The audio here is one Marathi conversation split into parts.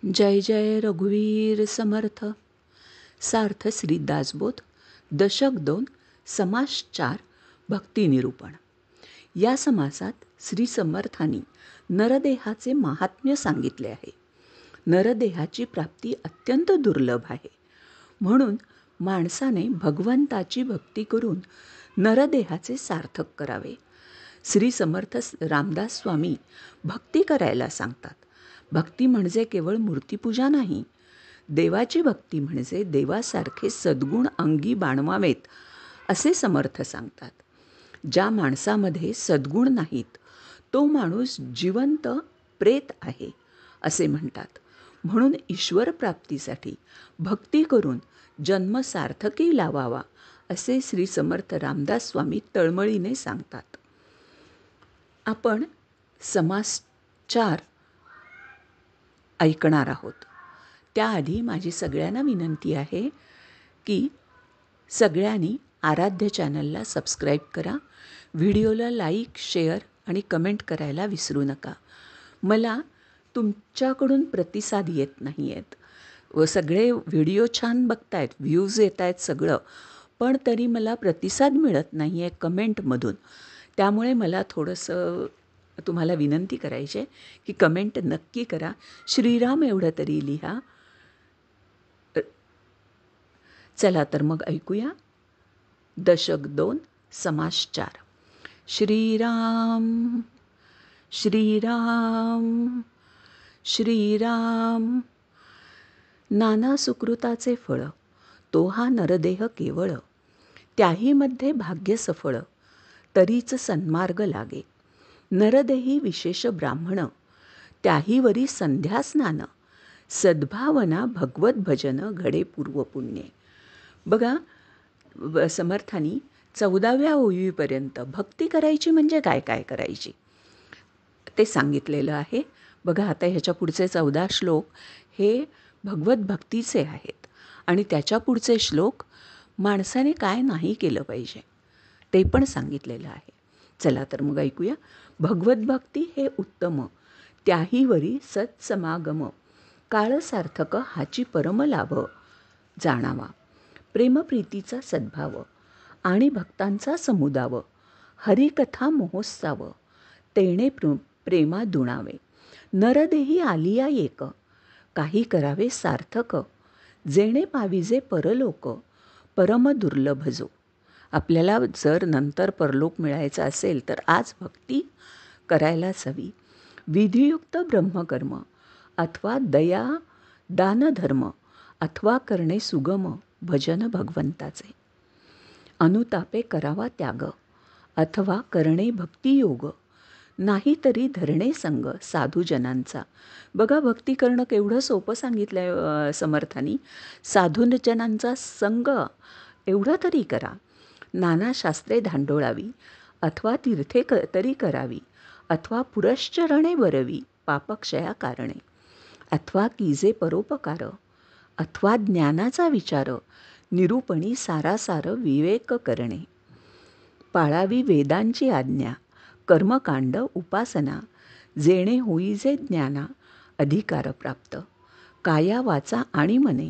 जय जय रघुवीर समर्थ. सार्थ श्री दासबोध. दशक 2 समास 4 भक्तिनिरूपण. या समासात श्री समर्थांनी नरदेहाचे महात्म्य सांगितले आहे. नरदेहाची प्राप्ती अत्यंत दुर्लभ आहे. म्हणून माणसाने भगवंताची भक्ती करून नरदेहाचे सार्थक करावे. श्री समर्थ रामदास स्वामी भक्ती करायला सांगतात. भक्ती म्हणजे केवळ मूर्तीपूजा नाही. देवाची भक्ती म्हणजे देवासारखे सद्गुण अंगी बाणवावेत असे समर्थ सांगतात. ज्या माणसामध्ये सद्गुण नाहीत तो माणूस जिवंत प्रेत आहे असे म्हणतात. म्हणून ईश्वर प्राप्तीसाठी भक्ती करून जन्म सार्थकी लावावा असे श्री समर्थ रामदास स्वामी तळमळीने सांगतात. आपण समास 4 ऐकणार आहोत. त्याआधी माझी सगळ्यांना विनंती आहे की सगळ्यांनी आराध्य चॅनलला सबस्क्राईब करा. व्हिडिओला लाईक, शेअर आणि कमेंट करायला विसरू नका. मला तुमच्याकडून प्रतिसाद येत नाही आहेत व सगळे व्हिडिओ छान बघतायत, व्ह्यूज येत आहेत सगळं, पण तरी मला प्रतिसाद मिळत नाही आहे कमेंटमधून. त्यामुळे मला थोडंसं तुम्हाला विनंती करायची आहे की कमेंट नक्की करा. श्रीराम एवढं तरी लिहा. चला तर मग ऐकूया. दशक 2 समास 4. श्रीराम श्रीराम श्रीराम. नाना सुकृताचे फळ तो हा नरदेह केवळ. त्याही मध्ये भाग्य सफळ तरीच सन्मार्ग लागे. नरदेही विशेष ब्राह्मण त्याहीवरी संध्या स्नान. सद्भावना भगवत भजन घडे पूर्व पुण्य. बघा, समर्थांनी 14व्या ओळीपर्यंत भक्ती करायची म्हणजे काय काय करायची ते सांगितलेलं आहे. बघा, आता ह्याच्या पुढचे 14 श्लोक हे भगवत भक्तीचे आहेत आणि त्याच्या पुढचे श्लोक माणसाने काय नाही केलं पाहिजे ते पण सांगितलेलं आहे. चला तर मग ऐकूया. भगवत भक्ती हे उत्तम त्याहीवरी सत्समागम. काळ सार्थक हाची परमलाभ जाणावा. प्रेमप्रीतीचा सद्भाव आणि भक्तांचा समुदाव. हरिकथा महोत्सव तेणे प्रेमा दुणावे. नरदेही आलिया एक काही करावे सार्थक. जेणे पाविजे परलोक परम दुर्लभ जो. आपल्याला जर नंतर परलोक मिळायचा असेल तर आज भक्ती करायलाच हवी. विधियुक्त ब्रह्मकर्म अथवा दया दानधर्म अथवा करणे सुगम भजन भगवंताचे. अनुतापे करावा त्याग अथवा करणे भक्तियोग. नाहीतरी धरणे संग साधूजनांचा. बघा, भक्ती करणं केवढं सोपं सांगितलं आहे समर्थांनी. साधूजनांचा संग एवढं तरी करा. नाना शास्त्रे धांडोळावी अथवा तीर्थे तरी करावी. अथवा पुरश्चरणे वरवी पापक्षया कारणे. अथवा कीजे परोपकार अथवा ज्ञानाचा विचार. निरूपणी सारासार विवेक करणे. पाळावी वेदांची आज्ञा कर्मकांड उपासना. जेणे होईजे ज्ञाना अधिकार प्राप्त. काया वाचा आणि मने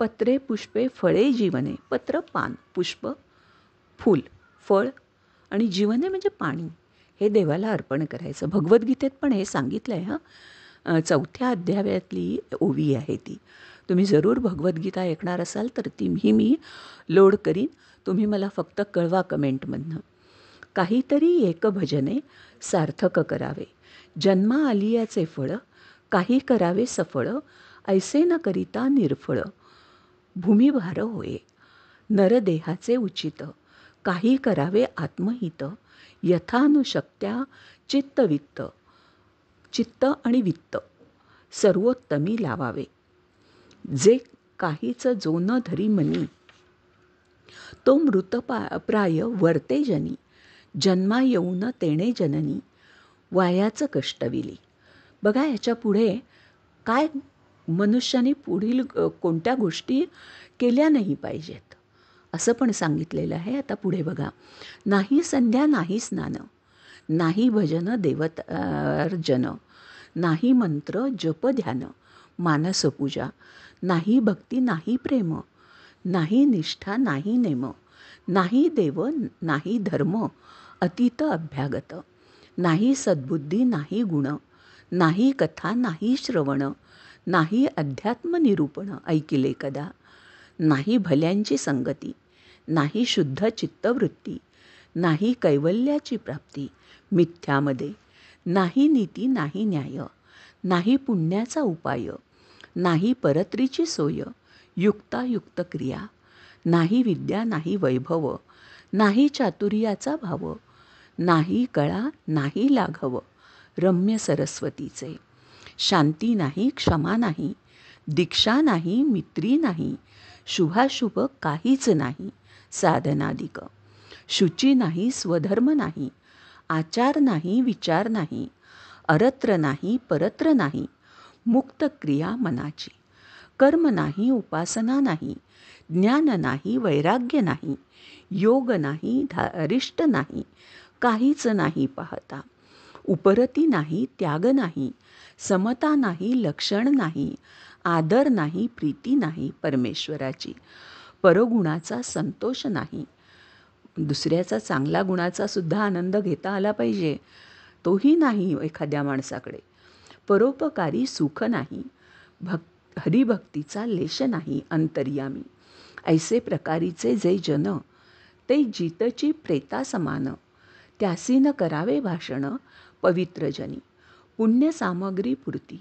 पत्रे पुष्पे फळे जीवने. पत्र पान, पुष्प फूल, फळ आणि जीवने म्हणजे पाणी हे देवाला अर्पण करायचं. भगवद्गीतेत पण हे सांगितलं आहे. 4थ्या अध्यायातली ओवी आहे ती. तुम्ही जरूर भगवद्गीता ऐकणार असाल तर तीही मी लोड करीन. तुम्ही मला फक्त कळवा कमेंटमधनं. काहीतरी एक भजने सार्थक करावे. जन्मा आलियाचे फळ काही करावे सफळ. ऐसे न करिता निर्फळ भूमिभार होये. नरदेहाचे उचित काही करावे आत्महित. यथानुशक्त्या चित्तवित्त चित्त आणि वित्त सर्वोत्तमी लावावे. जे काहीच जो न धरी मनी तो मृतप्राय वर्ते जनी. जन्मा येऊन तेणे जननी वायाचं कष्टविली. बघा, ह्याच्या पुढे काय मनुष्याने पुढील कोणत्या गोष्टी केल्या नाही पाहिजेत असं पण सांगितलेलं आहे. आता पुढे बघा. नाही संध्या नाही स्नान नाही भजन देवतार्जन नाही मंत्र जप ध्यान मानसपूजा, नाही भक्ती नाही प्रेम, नाही निष्ठा नाही नेम, नाही देव नाही धर्म, अतीत अभ्यागत, नाही सद्बुद्धी नाही गुण, नाही कथा नाही श्रवण, नाही अध्यात्म निरूपण ऐकिले कदा, नाही भल्यांची संगती, नाही शुद्ध चित्तवृत्ती, नाही कैवल्याची प्राप्ती मिथ्यामध्ये, नाही नीती नाही न्याय, नाही पुण्याचा उपाय, नाही परत्रीची सोय, युक्तायुक्त क्रिया, नाही विद्या नाही वैभव, नाही चातुर्याचा भाव, नाही कळा नाही लाघव, रम्य सरस्वतीचे, शांती नाही क्षमा नाही, दीक्षा नाही मित्री नाही, शुभाशुभ काहीच नाही साधनादिक, शुची नाही स्वधर्म नाही, आचार नाही विचार नाही, अरत्र नाही परत्र नाही, मुक्त क्रिया मनाची, कर्म नाही उपासना नाही, ज्ञान नाही वैराग्य नाही, योग नाही अरिष्ट नाही, काहीच नाही पाहता, उपरती नाही त्याग नाही, समता नाही लक्षण नाही, आदर नाही प्रीती नाही परमेश्वराची, परगुणाचा संतोष नाही, दुसऱ्याचा चांगला गुणाचा सुद्धा आनंद घेता आला पाहिजे, तोही नाही एखाद्या माणसाकडे, परोपकारी सुख नाही, हरिभक्तीचा लेश नाही अंतर्यामी, ऐसे प्रकारीचे जे जन, ते जितची प्रेता समान, त्यासी न करावे भाषण पवित्रजनी, पुण्यसामग्री पुरती,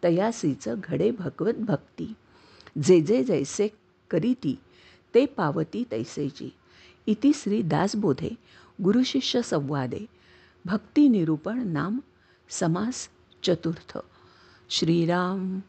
तयासीच घडे भगवत भक्ती, जे जे जैसे करीती ते पावती तैसेची, इति श्री दासबोधे गुरुशिष्य संवादे भक्ती निरूपण नाम समास चतुर्थ. श्रीराम